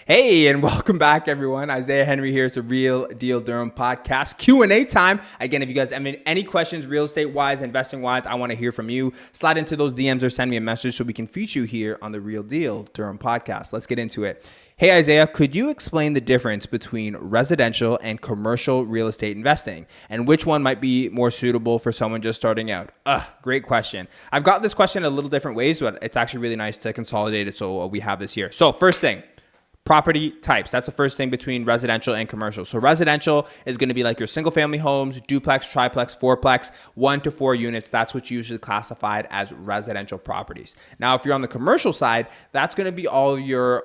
Hey, and welcome back, everyone. Isaiah Henry here. It's a Real Deal Durham podcast Q&A time. Again, if you guys have any questions, real estate wise, investing wise, I want to hear from you. Slide into those DMs or send me a message so we can feature you here on the Real Deal Durham podcast. Let's get into it. Hey, Isaiah, could you explain the difference between residential and commercial real estate investing and which one might be more suitable for someone just starting out? Great question. I've got this question a little different ways, but it's actually really nice to consolidate it so we have this here. So first thing, property types. That's the first thing between residential and commercial. So residential is going to be like your single family homes, duplex, triplex, fourplex, 1 to 4 units. That's what's usually classified as residential properties. Now, if you're on the commercial side, that's going to be all your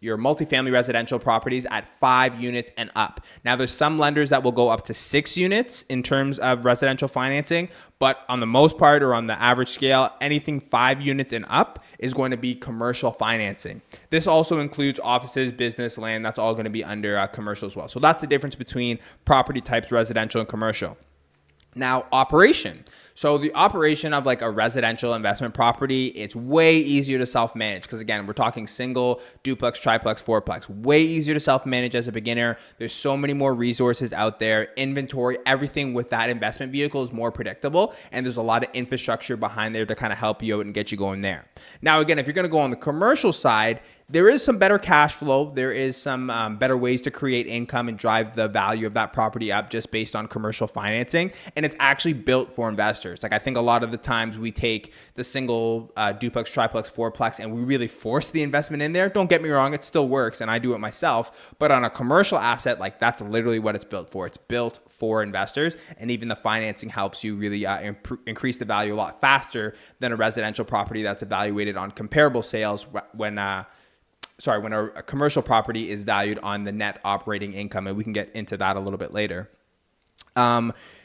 your multifamily residential properties at 5 units and up. Now, there's some lenders that will go up to 6 units in terms of residential financing, but on the most part or on the average scale, anything 5 units and up is going to be commercial financing. This also includes offices, business, land. That's all going to be under commercial as well. So that's the difference between property types, residential and commercial. Now, operation. So the operation of like a residential investment property, it's way easier to self-manage because again, we're talking single, duplex, triplex, fourplex. Way easier to self-manage as a beginner. There's so many more resources out there. Inventory, everything with that investment vehicle is more predictable, and there's a lot of infrastructure behind there to kind of help you out and get you going there. Now, again, if you're going to go on the commercial side, there is some better cash flow. There is some better ways to create income and drive the value of that property up just based on commercial financing. And it's actually built for investors. Like I think a lot of the times we take the single duplex, triplex, fourplex, and we really force the investment in there. Don't get me wrong, it still works and I do it myself. But on a commercial asset, like that's literally what it's built for. It's built for investors, and even the financing helps you really increase the value a lot faster than a residential property that's evaluated on comparable sales when a commercial property is valued on the net operating income, and we can get into that a little bit later.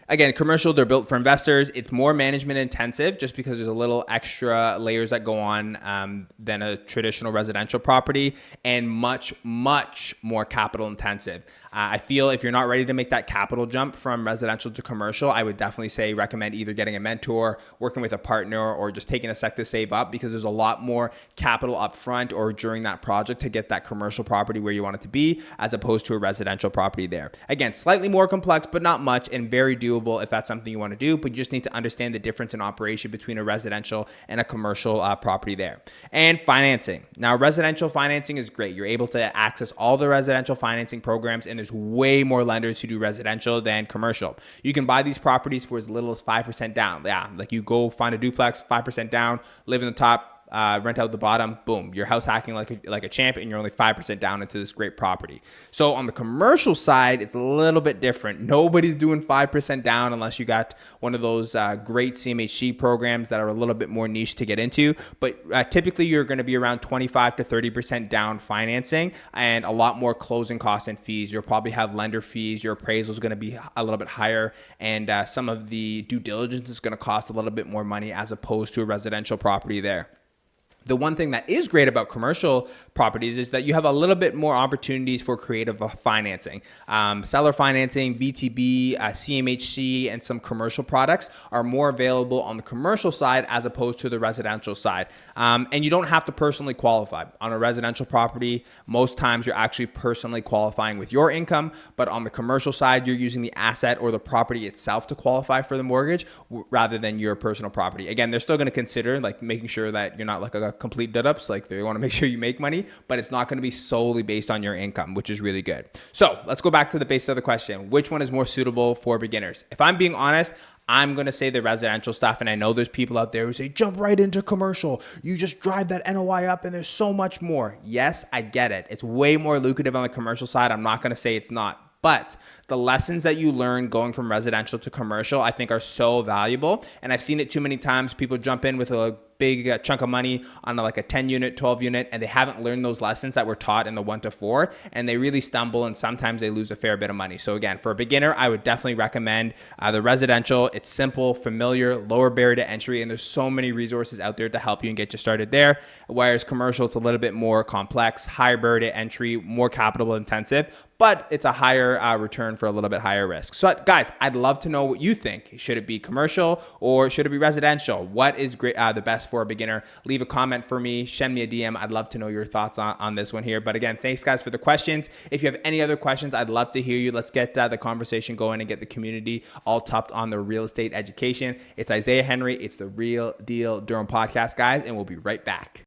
Again, commercial, they're built for investors. It's more management intensive just because there's a little extra layers that go on than a traditional residential property, and much, much more capital intensive. I feel if you're not ready to make that capital jump from residential to commercial, I would definitely say recommend either getting a mentor, working with a partner, or just taking a sec to save up because there's a lot more capital up front or during that project to get that commercial property where you want it to be as opposed to a residential property there. Again, slightly more complex, but not much, and very doable if that's something you want to do, but you just need to understand the difference in operation between a residential and a commercial property there. And financing. Now, residential financing is great. You're able to access all the residential financing programs, and there's way more lenders who do residential than commercial. You can buy these properties for as little as 5% down. Yeah, like you go find a duplex, 5% down, live in the top, rent out the bottom, boom, you're house hacking like a champ, and you're only 5% down into this great property. So on the commercial side, it's a little bit different. Nobody's doing 5% down unless you got one of those great CMHC programs that are a little bit more niche to get into. But typically you're going to be around 25 to 30% down financing, and a lot more closing costs and fees. You'll probably have lender fees. Your appraisal is going to be a little bit higher, and some of the due diligence is going to cost a little bit more money as opposed to a residential property there. The one thing that is great about commercial properties is that you have a little bit more opportunities for creative financing. Seller financing, VTB, CMHC, and some commercial products are more available on the commercial side as opposed to the residential side. And you don't have to personally qualify. On a residential property, most times you're actually personally qualifying with your income, but on the commercial side, you're using the asset or the property itself to qualify for the mortgage rather than your personal property. Again, they're still going to consider like making sure that you're not like a complete dud-ups, like they want to make sure you make money, but it's not going to be solely based on your income, which is really good. So let's go back to the base of the question. Which one is more suitable for beginners? If I'm being honest, I'm going to say the residential stuff, and I know there's people out there who say, jump right into commercial. You just drive that NOI up and there's so much more. Yes, I get it. It's way more lucrative on the commercial side. I'm not going to say it's not. But the lessons that you learn going from residential to commercial, I think are so valuable. And I've seen it too many times. People jump in with a big chunk of money on like a 10 unit, 12 unit, and they haven't learned those lessons that were taught in the 1 to 4, and they really stumble, and sometimes they lose a fair bit of money. So again, for a beginner, I would definitely recommend the residential. It's simple, familiar, lower barrier to entry, and there's so many resources out there to help you and get you started there. Whereas commercial, it's a little bit more complex, higher barrier to entry, more capital intensive, but it's a higher return for a little bit higher risk. So guys, I'd love to know what you think. Should it be commercial or should it be residential? What is great, the best for a beginner? Leave a comment for me, send me a DM. I'd love to know your thoughts on this one here. But again, thanks guys for the questions. If you have any other questions, I'd love to hear you. Let's get the conversation going and get the community all topped on the real estate education. It's Isaiah Henry. It's the Real Deal Durham podcast, guys, and we'll be right back.